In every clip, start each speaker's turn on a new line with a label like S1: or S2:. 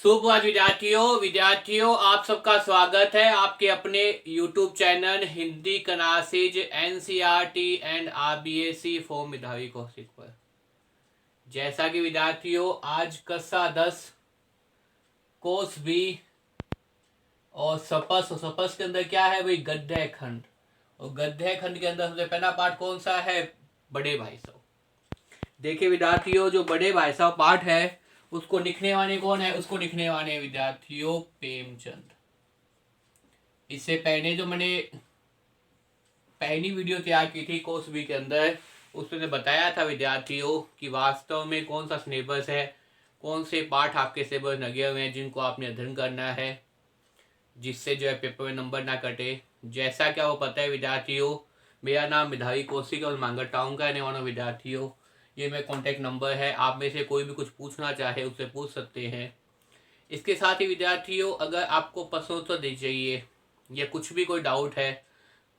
S1: सुप्रभात विद्यार्थियों आप सबका स्वागत है आपके अपने YouTube चैनल हिंदी कनासिज NCERT and RBSC for Medhavi Kaushik पर। जैसा कि विद्यार्थियों आज कक्षा 10 कोर्स बी और सपस के अंदर क्या है भाई, गद्य खंड। और गद्य खंड के अंदर सबसे पहला पाठ कौन सा है, बड़े भाई साहब। देखिए विद्यार्थियों, जो बड़े भाई साहब पाठ है उसको लिखने वाले कौन है, उसको लिखने वाले विद्यार्थियों प्रेमचंद। इससे पहले जो मैंने पहली वीडियो तैयार की थी कोर्स बी के अंदर, उसमें बताया था विद्यार्थियों कि वास्तव में कौन सा सिलेबस है, कौन से पाठ आपके सिलेबस लगे हुए हैं जिनको आपने अध्ययन करना है, जिससे जो है पेपर में नंबर ना कटे। जैसा क्या वो पता है विद्यार्थियों, मेरा नाम मेधावी कौशिक और मांगड़ टाउन का रहने वाला विद्यार्थियों। ये मेरा कॉन्टैक्ट नंबर है, आप में से कोई भी कुछ पूछना चाहे उससे पूछ सकते हैं। इसके साथ ही विद्यार्थियों, अगर आपको प्रश्नोत्तर दी चाहिए या कुछ भी कोई डाउट है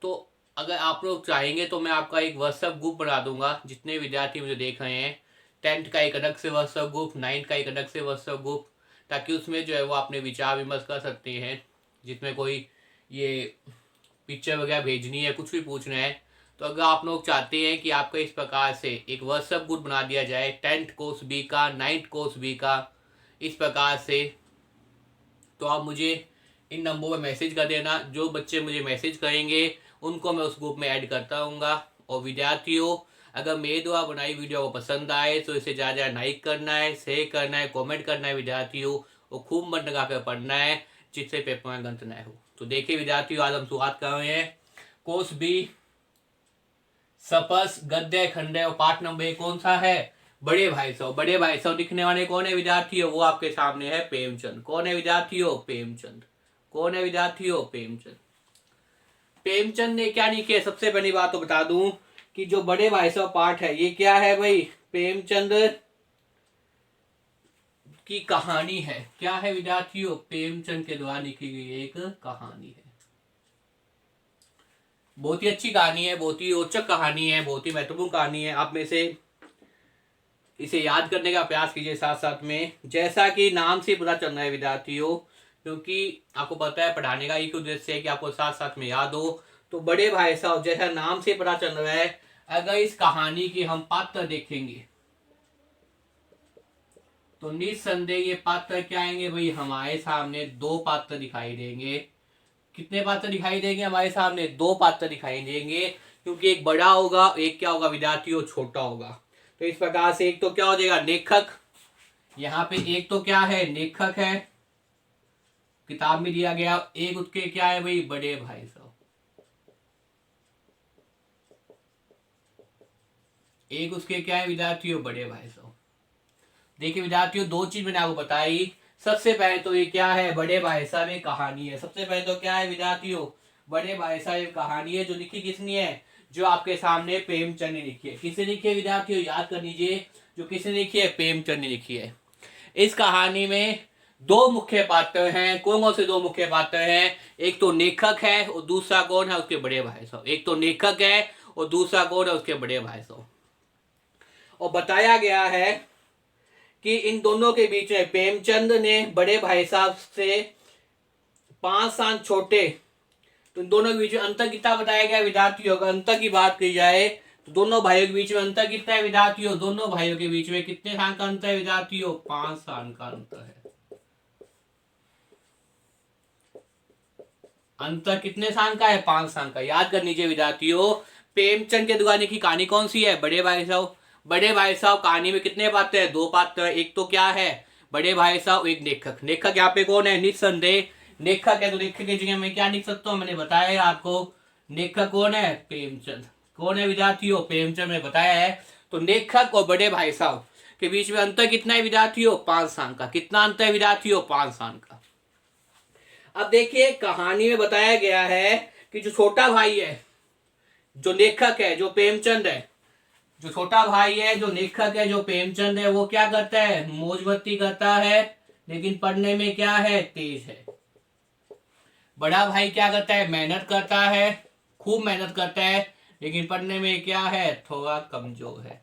S1: तो अगर आप लोग चाहेंगे तो मैं आपका एक व्हाट्सएप ग्रुप बना दूंगा। जितने विद्यार्थी मुझे देख रहे हैं, 10th का एक अलग से व्हाट्सएप ग्रुप, 9th का एक अलग से व्हाट्सएप ग्रुप, ताकि उसमें जो है वो अपने विचार विमर्श कर सकते हैं। जिसमें कोई ये पिक्चर वगैरह भेजनी है, कुछ भी पूछना है, तो अगर आप लोग चाहते हैं कि आपका इस प्रकार से एक व्हाट्सएप ग्रुप बना दिया जाए 10th कोर्स बी का, 9th कोर्स बी का, इस प्रकार से, तो आप मुझे इन नंबरों पर मैसेज कर देना। जो बच्चे मुझे मैसेज करेंगे उनको मैं उस ग्रुप में ऐड करता रहूँगा। और विद्यार्थियों, अगर मेरे द्वारा बनाई वीडियो को पसंद आए तो इसे ज़्यादा ज़्यादा लाइक करना है, शेयर करना है, कमेंट करना है विद्यार्थियों, और खूब मन लगा कर पढ़ना है, जिससे पेपर में गलत न हो। तो देखिए विद्यार्थियों, आज हम शुरुआत कर रहे हैं कोर्स बी सपस गद्य खंडय, और पाठ नंबर 1 कौन सा है, बड़े भाई साहब। बड़े भाई साहब लिखने वाले कौन है विद्यार्थियों, वो आपके सामने है प्रेमचंद। कौन है विद्यार्थियों, प्रेमचंद। कौन है विद्यार्थियों, प्रेमचंद। प्रेमचंद ने क्या लिखे, सबसे पहली बात तो बता दूं कि जो बड़े भाई साहब पाठ है ये क्या है भाई, प्रेमचंद की कहानी है। क्या है विद्यार्थियों, प्रेमचंद के द्वारा लिखी गई एक कहानी है। बहुत ही अच्छी कहानी है, बहुत ही रोचक कहानी है, बहुत ही महत्वपूर्ण कहानी है। आप में से इसे याद करने का प्रयास कीजिए साथ साथ में। जैसा कि नाम से पता चल रहा है विद्यार्थियों, क्योंकि आपको पता है पढ़ाने का एक उद्देश्य है कि आपको साथ साथ में याद हो। तो बड़े भाई साहब, जैसा नाम से पता चल रहा है, अगर इस कहानी की हम पात्र देखेंगे तो निस्संदेह ये पात्र क्या आएंगे भाई, हमारे सामने दो पात्र दिखाई देंगे। कितने पात्र दिखाई देंगे हमारे सामने, दो पात्र दिखाई देंगे, क्योंकि एक बड़ा होगा, एक क्या होगा विद्यार्थियों, छोटा होगा। तो इस प्रकार से एक तो क्या हो जाएगा, लेखक। यहाँ पे एक तो क्या है, लेखक है, किताब में दिया गया। एक उसके क्या है भाई, बड़े भाई साहब। एक उसके क्या है विद्यार्थियों, बड़े भाई साहब। देखिए विद्यार्थियों, दो चीज मैंने आपको बताई। सबसे पहले तो ये क्या है, बड़े भाई साहब एक कहानी है। सबसे पहले तो क्या है विद्यार्थियों, बड़े भाई साहब एक कहानी है, जो लिखी किसने है, जो आपके सामने प्रेमचंद ने लिखी है। किसने लिखी है विद्यार्थियों, याद कर लीजिए, जो किसने लिखी है, प्रेमचंद ने लिखी है। इस कहानी में दो मुख्य पात्र हैं। कौन कौन से दो मुख्य पात्र हैं, एक तो लेखक है और दूसरा कौन है, उसके बड़े भाई साहब। एक तो लेखक है और दूसरा कौन है, उसके बड़े भाई साहब। और बताया गया है कि इन दोनों के बीच में प्रेमचंद ने बड़े भाई साहब से 5 साल छोटे, तो इन दोनों के बीच में अंतर कितना बताया गया विद्यार्थियों। अगर अंतर की बात की जाए तो दोनों भाइयों के बीच में अंतर कितना है विद्यार्थियों, दोनों भाइयों के बीच में कितने साल का अंतर है विद्यार्थियों, 5 साल का अंतर है। अंतर कितने साल का है, 5 साल का। याद कर लीजिए विद्यार्थियों, प्रेमचंद के दुकानी की कहानी कौन सी है, बड़े भाई साहब। बड़े भाई साहब कहानी में कितने पात्र है, दो पात्र है। एक तो क्या है, बड़े भाई साहब, एक लेखक। लेखक यहाँ पे कौन है, निस्संदेह लेखक है। तो लेखक की जगह मैं क्या लिख सकता हूँ, मैंने बताया आपको। लेखक कौन है, प्रेमचंद। कौन है विद्यार्थियों, प्रेमचंद में बताया है। तो लेखक और बड़े भाई साहब के बीच में अंतर कितना है विद्यार्थियों, 5 साल का। कितना अंतर है विद्यार्थियों, 5 साल का। अब देखिए कहानी में बताया गया है कि जो छोटा भाई है, जो लेखक है, जो प्रेमचंद है, जो छोटा भाई है, जो लेखक है, जो प्रेमचंद है, वो क्या करता है, मौज मस्ती करता है, लेकिन पढ़ने में क्या है, तेज है। बड़ा भाई क्या करता है, मेहनत करता है, खूब मेहनत करता है, लेकिन पढ़ने में क्या है, थोड़ा कमजोर है।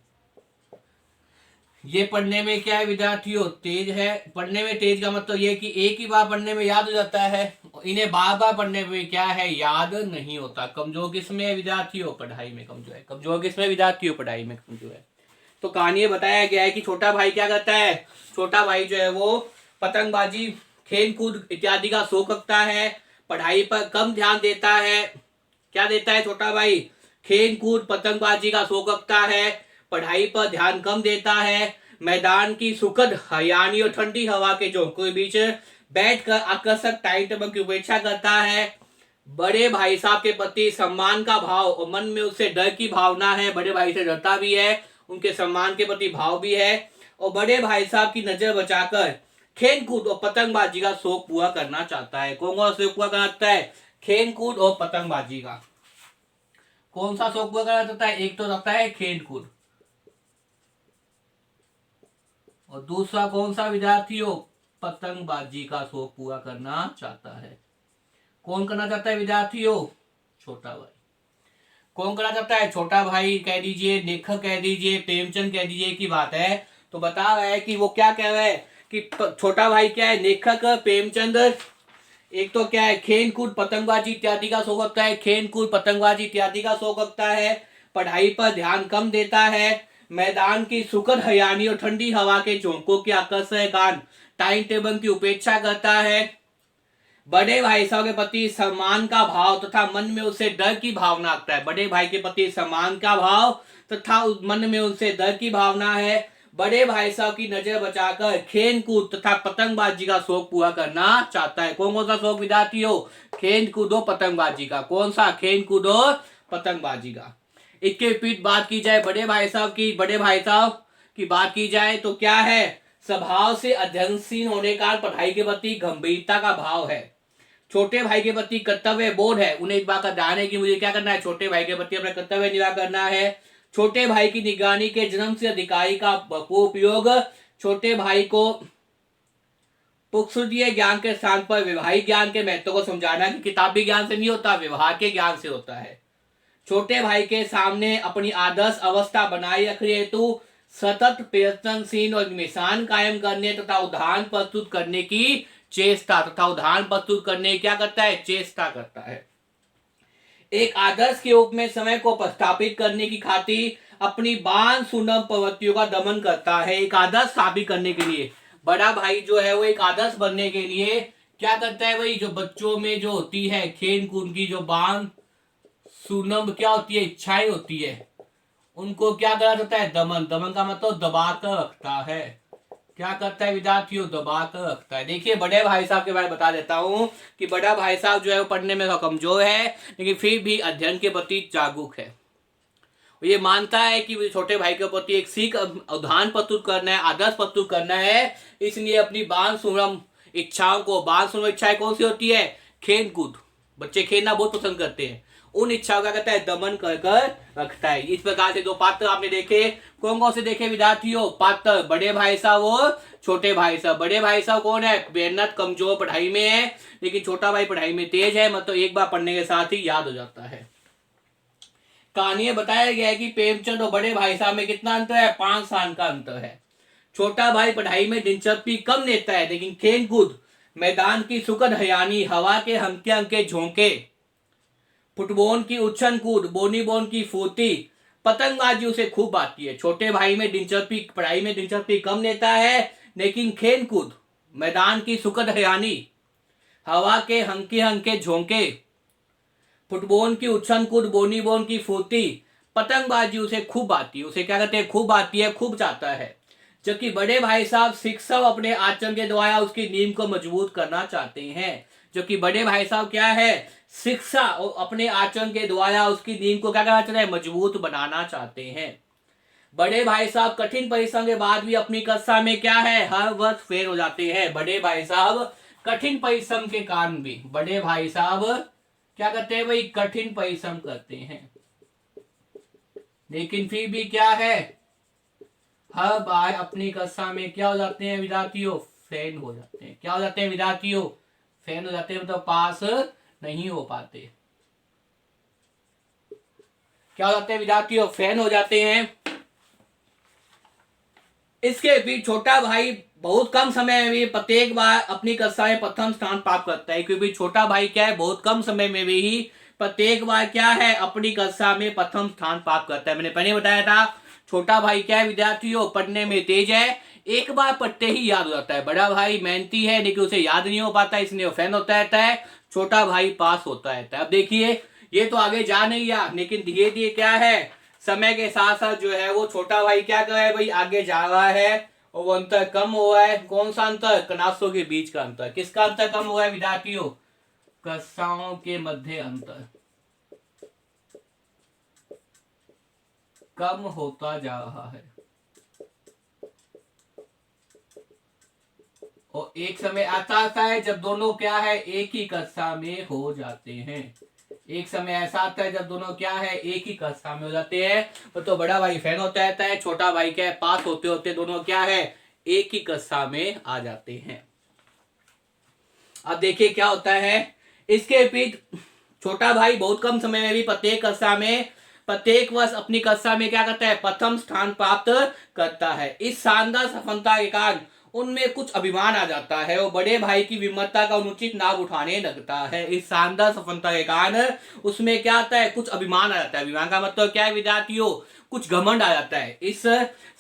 S1: ये पढ़ने में क्या है विद्यार्थियों, तेज है। पढ़ने में तेज का मतलब ये कि एक ही बार पढ़ने में याद हो जाता है, इन्हें बार बार पढ़ने में क्या है, याद नहीं होता। कमजोर किसमें है विद्यार्थियों, पढ़ाई में कमजोर है। कमजोर किसमें विद्यार्थियों, पढ़ाई में कमजोर है। तो कहानी में बताया गया है कि छोटा भाई क्या करता है, छोटा भाई जो है वो पतंगबाजी, खेल कूद इत्यादि का शौक रखता है, पढ़ाई पर कम ध्यान देता है। क्या देता है छोटा भाई, खेल कूद पतंगबाजी का शौक रखता है, पढ़ाई पर ध्यान कम देता है, मैदान की सुखद हरियाली और ठंडी हवा के झोंकों के बीच बैठकर आकर्षक टाइम टेबल की उपेक्षा करता है। बड़े भाई साहब के प्रति सम्मान का भाव और मन में उससे डर की भावना है, बड़े भाई से डरता भी है, उनके सम्मान के प्रति भाव भी है, और बड़े भाई साहब की नजर बचाकर खेल कूद और पतंगबाजी का शौक पूरा करना चाहता है। कौन सा शौक पूरा करना चाहता है, खेल कूद और पतंगबाजी का। कौन सा शौक पूरा करना चाहता है, एक तो रहता है खेल कूद, और दूसरा कौन सा विद्यार्थियों, पतंगबाजी का शौक पूरा करना चाहता है। कौन करना चाहता है विद्यार्थियों, छोटा भाई। कौन करना चाहता है, छोटा भाई कह दीजिए, लेखक कह दीजिए, प्रेमचंद कह दीजिए की बात है। तो बता रहा है कि वो क्या कह रहा है कि छोटा भाई क्या है, लेखक प्रेमचंद एक तो क्या है, खेल कूद पतंगबाजी इत्यादि का शौक रखता है, खेल कूद पतंगबाजी इत्यादि का शौक रखता है, पढ़ाई पर ध्यान कम देता है, मैदान की सुखद हरियाली और ठंडी हवा के झोंकों के आकर्षक गान टाइम टेबल की उपेक्षा करता है, बड़े भाई साहब के प्रति सम्मान का भाव तथा मन में उसे डर की भावना रखता है। बड़े भाई के प्रति सम्मान का भाव तथा मन में उनसे डर की भावना है। बड़े भाई साहब की नजर बचाकर खेल कूद तथा पतंगबाजी का शौक पूरा करना चाहता है। कौन कौन सा शौक विद्यार्थियों, खेल कूदो पतंगबाजी का। कौन सा, खेल कूदो पतंगबाजी का। इसके विपरीत बात की जाए बड़े भाई साहब की, बड़े भाई साहब की बात की जाए तो क्या है, स्वभाव से अध्ययनशील होने का पढ़ाई के प्रति गंभीरता का भाव है, छोटे भाई के प्रति कर्तव्य बोध है, उन्हें इस बात का ध्यान है कि मुझे क्या करना है, छोटे भाई के प्रति अपना कर्तव्य निर्वाह करना है। छोटे भाई की निगरानी के जन्म से अधिकारी का उपयोग छोटे भाई को पुस्तकीय ज्ञान के स्थान पर व्यवहारिक ज्ञान के महत्व को समझाना कि किताबी ज्ञान से नहीं होता, व्यवहार के ज्ञान से होता है। छोटे भाई के सामने अपनी आदर्श अवस्था बनाए रखने हेतु सतत प्रयत्नशील और निशान कायम करने तथा उदाहरण प्रस्तुत करने की चेष्टा, तथा उदाहरण प्रस्तुत करने क्या करता है, चेष्टा करता है। एक आदर्श के रूप में समय को प्रस्थापित करने की खातिर अपनी बान सुलभ प्रवृत्तियों का दमन करता है। एक आदर्श स्थापित करने के लिए बड़ा भाई जो है वो एक आदर्श बनने के लिए क्या करता है, वही जो बच्चों में जो होती है खेल कूद की जो बान सुलभ क्या होती है, इच्छाएं होती है, उनको क्या करा जाता है, दमन। दमन का मतलब दबा कर रखता है। क्या करता है विद्यार्थियों, दबा कर रखता है। देखिए बड़े भाई साहब के बारे में बता देता हूं कि बड़ा भाई साहब जो है वो पढ़ने में कमजोर है, लेकिन फिर भी अध्ययन के प्रति जागरूक है। ये मानता है कि छोटे भाई के प्रति एक सीख उदाहरण प्रस्तुत करना है, आदर्श प्रस्तुत करना है, इसलिए अपनी बाल सुरम इच्छाओं को, बाल सुरम इच्छाएं कौन सी होती है, खेल कूद, बच्चे खेलना बहुत पसंद करते हैं, उन इच्छाओं का कहता है दमन कर कर रखता है। इस प्रकार से दो पात्र आपने देखे, कौन कौन से देखे विद्यार्थियों, पात्र बड़े भाई साहब और छोटे भाई साहब। बड़े भाई साहब कौन है, मेहनत कमजोर पढ़ाई में है, लेकिन छोटा भाई पढ़ाई में तेज है, मतलब एक बार पढ़ने के साथ ही याद हो जाता है। कहानी में बताया गया है कि प्रेमचंद और बड़े भाई साहब में कितना अंतर है, 5 साल का अंतर है। छोटा भाई पढ़ाई में दिलचस्पी कम लेता है, लेकिन खेल कूद, मैदान की सुखद हरियाली, हवा के हल्के हल्के झोंके, फुटबॉल की उछल कूद, वॉलीबॉल की फुर्ती, पतंगबाजी उसे खूब आती है। छोटे भाई में दिलचस्पी, पढ़ाई में दिलचस्पी कम लेता है, लेकिन खेल कूद, मैदान की सुखद हरियाली, हवा के हल्के हल्के झोंके, फुटबॉल की उछल कूद, वॉलीबॉल की फुर्ती, पतंगबाजी उसे खूब आती है। उसे क्या कहते हैं, खूब आती है, खूब चाहता है। जबकि बड़े भाई साहब शिक्षा अपने आचरण के द्वारा उसकी नींव को मजबूत करना चाहते हैं। जो कि बड़े भाई साहब क्या है, शिक्षा और अपने आचरण के द्वारा उसकी नींव को क्या करना चाहते हैं, मजबूत बनाना चाहते हैं। बड़े भाई साहब कठिन परिश्रम के बाद भी अपनी कक्षा में क्या है, हर वर्ष फेल हो जाते हैं। बड़े भाई साहब कठिन परिश्रम के कारण भी, बड़े भाई साहब क्या करते हैं, वही कठिन परिश्रम करते हैं, लेकिन फिर भी क्या है, हर बार अपनी कक्षा में क्या हो जाते हैं विद्यार्थियों, फेल हो जाते हैं। क्या हो जाते हैं विद्यार्थियों, फेल हो जाते हैं, मतलब पास नहीं हो पाते। क्या हो जाते हैं विद्यार्थियों, फेल हो जाते हैं। इसके बीच छोटा भाई बहुत कम समय में भी प्रत्येक बार अपनी कक्षा में प्रथम स्थान प्राप्त करता है, क्योंकि छोटा भाई क्या है, बहुत कम समय में भी ही प्रत्येक बार क्या है, अपनी कक्षा में प्रथम स्थान प्राप्त करता है। मैंने पहले बताया था छोटा भाई क्या है विद्यार्थियों, पढ़ने में तेज है, एक बार पढ़ते ही याद हो जाता है। बड़ा भाई मेहनती है लेकिन उसे याद नहीं हो पाता, इसलिए वो फेल होता रहता है। छोटा भाई पास होता रहता है। अब देखिए ये तो आगे जा नहीं गया, लेकिन धीरे धीरे क्या है, समय के साथ साथ जो है वो छोटा भाई क्या कर रहा है भाई, आगे जा रहा है और वो अंतर कम हुआ है। कौन सा अंतर? कक्षाओं के बीच का अंतर। किसका अंतर कम हुआ है विद्यार्थियों? कक्षाओं के मध्य अंतर कम होता जा रहा है। और एक समय आता है जब दोनों क्या है, एक ही कक्षा में हो जाते हैं। एक समय ऐसा आता है जब दोनों क्या है, एक ही कक्षा में हो जाते हैं। तो बड़ा भाई फेल होता रहता है, छोटा भाई क्या है, पास होते होते दोनों क्या है, एक ही कक्षा में आ जाते हैं। अब देखिए क्या होता है, इसके पीछे छोटा भाई बहुत कम समय में भी प्रत्येक कक्षा में, प्रत्येक वर्ष अपनी कक्षा में क्या करता है, प्रथम स्थान प्राप्त करता है। इस शानदार सफलता के कारण उनमें कुछ अभिमान आ जाता है और बड़े भाई की विमलता का अनुचित लाभ उठाने लगता है। इस शानदार सफलता के कारण उसमें क्या आता है, कुछ अभिमान आ जाता है। अभिमान का मतलब क्या है विद्यार्थियों? कुछ घमंड आ जाता है। इस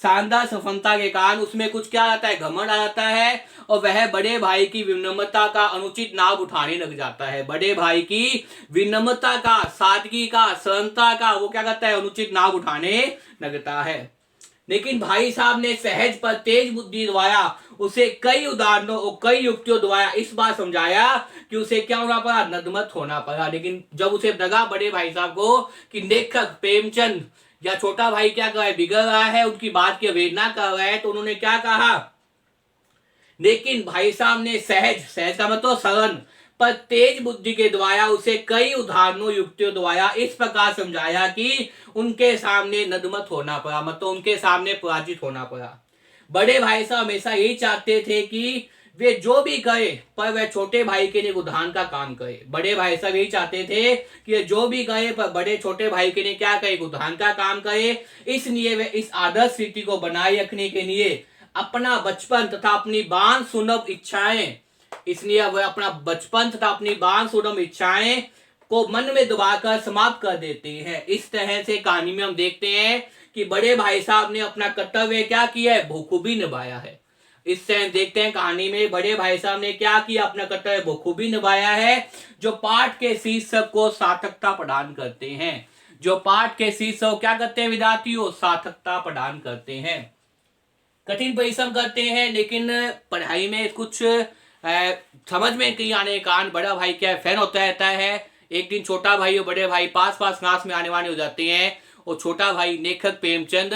S1: शानदार सफलता के कारण उसमें कुछ क्या आता है, घमंड आ जाता है और वह बड़े भाई की विनम्रता का अनुचित लाभ उठाने लग जाता है। बड़े भाई की विनम्रता का, सादगी का, सरलता का वो क्या करता है, अनुचित लाभ उठाने लगता है। लेकिन भाई साहब ने सहज पर तेज बुद्धि द्वारा उसे कई उदाहरणों और कई युक्तियों द्वारा इस बात समझाया कि उसे क्या होना पड़ा, नदमत होना पड़ा। लेकिन जब उसे लगा बड़े भाई साहब को कि लेखक प्रेमचंद या छोटा भाई क्या कर रहा है, बिगड़ रहा है, उनकी बात की अवहेलना कर रहा है, तो उन्होंने क्या कहा, लेकिन भाई साहब ने सहज का मतलब सरल पर तेज बुद्धि के द्वारा उसे कई उदाहरणों युक्तियों द्वारा इस प्रकार समझाया कि उनके सामने नदमत होना पड़ा, मतलब उनके सामने पराजित होना पड़ा। बड़े भाई साहब हमेशा यही चाहते थे कि वे जो भी कहे पर वह छोटे भाई के लिए उदाहरण का काम करे। बड़े भाई साहब यही चाहते थे कि जो भी कहे पर बड़े छोटे भाई के लिए क्या करे, उदाहरण का काम करे। इसलिए वे इस आदर्श स्थिति को बनाए रखने के लिए अपना बचपन तथा अपनी बांध सुलभ इच्छाएं, इसलिए वह अपना बचपन तथा अपनी बांध सुलभ इच्छाएं को मन में दबाकर समाप्त कर देते हैं। इस तरह से कहानी में हम देखते हैं कि बड़े भाई साहब ने अपना कर्तव्य क्या किया है, बखूबी निभाया है। इस तरह देखते हैं कहानी में बड़े भाई साहब ने क्या किया, अपना कर्तव्य बखूबी निभाया है, जो पाठ के शीर्षक को सार्थकता प्रदान करते हैं। जो पाठ के शीर्षक क्या करते हैं विद्यार्थियों, सार्थकता प्रदान करते हैं। कठिन परिश्रम करते हैं लेकिन पढ़ाई में कुछ समझ में कहीं आने के कारण बड़ा भाई क्या फैन होता रहता है। एक दिन छोटा भाई और बड़े भाई पास पास नाश में आने वाले हो जाते हैं और छोटा भाई लेखक प्रेमचंद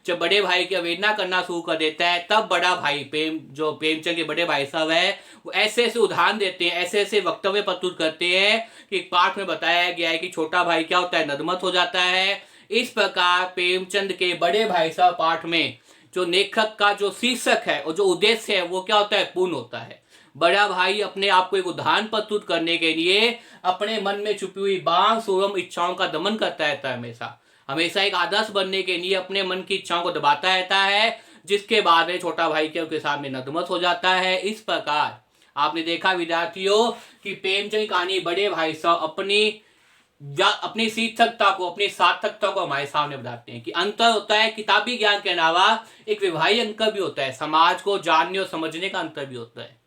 S1: जब बड़े भाई की अवहेलना करना शुरू कर देता है, तब बड़ा भाई प्रेमचंद के बड़े भाई साहब है वो ऐसे ऐसे उदाहरण देते हैं, ऐसे ऐसे वक्तव्य प्रस्तुत करते हैं कि पाठ में बताया गया है कि छोटा भाई क्या होता है, नदमत हो जाता है। इस प्रकार प्रेमचंद के बड़े भाई साहब पाठ में जो लेखक का जो शीर्षक है और जो उद्देश्य है वो क्या होता है, पूर्ण होता है। बड़ा भाई अपने आप को एक उदाहरण प्रस्तुत करने के लिए अपने मन में छुपी हुई बांध सुगम इच्छाओं का दमन करता रहता है। हमेशा हमेशा एक आदर्श बनने के लिए अपने मन की इच्छाओं को दबाता रहता है, जिसके बाद में छोटा भाई के सामने नदमत हो जाता है। इस प्रकार आपने देखा विद्यार्थियों कि प्रेमचंद की कहानी बड़े भाई साहब अपनी शीर्षकता को, अपनी सार्थकता को हमारे सामने बताते हैं कि अंतर होता है किताबी ज्ञान के अलावा एक व्यवहारिक अंतर भी होता है, समाज को जानने और समझने का अंतर भी होता है।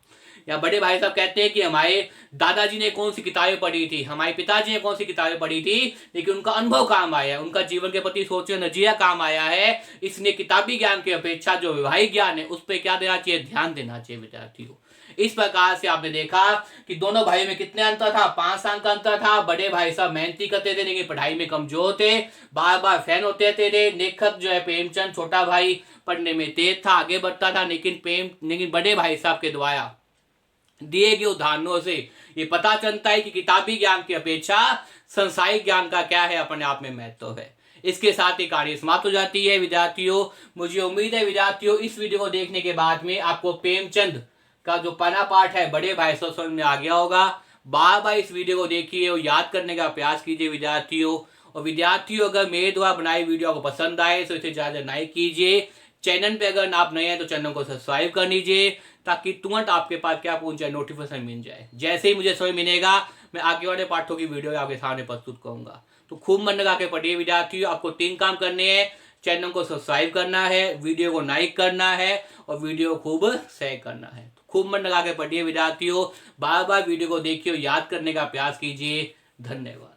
S1: या बड़े भाई साहब कहते हैं कि हमारे दादाजी ने कौन सी किताबें पढ़ी थी, हमारे पिताजी ने कौन सी किताबें पढ़ी थी, लेकिन उनका अनुभव काम आया है, उनका जीवन के प्रति सोचने नजरिया काम आया है। इसलिए किताबी ज्ञान की अपेक्षा जो व्यवहारिक ज्ञान है उस पर क्या देना चाहिए, ध्यान देना चाहिए विद्यार्थियों। इस प्रकार से आपने देखा कि दोनों भाई में कितने अंतर था, 5 साल का अंतर था। बड़े भाई साहब मेहनती करते थे लेकिन पढ़ाई में कमजोर थे, बार बार फैन होते थे। लेखक जो है प्रेमचंद, छोटा भाई पढ़ने में तेज था, आगे बढ़ता था, लेकिन बड़े भाई साहब के द्वारा दिए गए उदाहरणों से ये पता चलता है कि किताबी ज्ञान की अपेक्षा संसारिक ज्ञान का क्या है, अपने आप में महत्व है। इसके साथ ही कहानी समाप्त हो जाती है विद्यार्थियों। मुझे उम्मीद है विद्यार्थियों इस वीडियो को देखने के बाद में आपको प्रेमचंद का जो पहला पार्ट है बड़े भाई साहब समझ में आ गया होगा। बार बार इस वीडियो को देखिए और याद करने का प्रयास कीजिए विद्यार्थियों। और विद्यार्थियों अगर मेरे द्वारा बनाई वीडियो को पसंद आए तो इसे ज़्यादा लाइक कीजिए, चैनल पे अगर आप नए हैं तो चैनल को सब्सक्राइब कर लीजिए, ताकि तुरंत आपके पास क्या पहुंच जाए, नोटिफिकेशन मिल जाए। जैसे ही मुझे समय मिलेगा मैं आगे वाले पाठों की वीडियो आपके सामने प्रस्तुत करूंगा। तो खूब मन लगा के पढ़िए विद्यार्थियों। आपको 3 काम करने हैं, चैनल को सब्सक्राइब करना है, वीडियो को लाइक करना है और वीडियो को खूब शेयर करना है। तो खूब मन लगा के पढ़िए विद्यार्थियों। बार बार वीडियो को देखिए, याद करने का प्रयास कीजिए। धन्यवाद।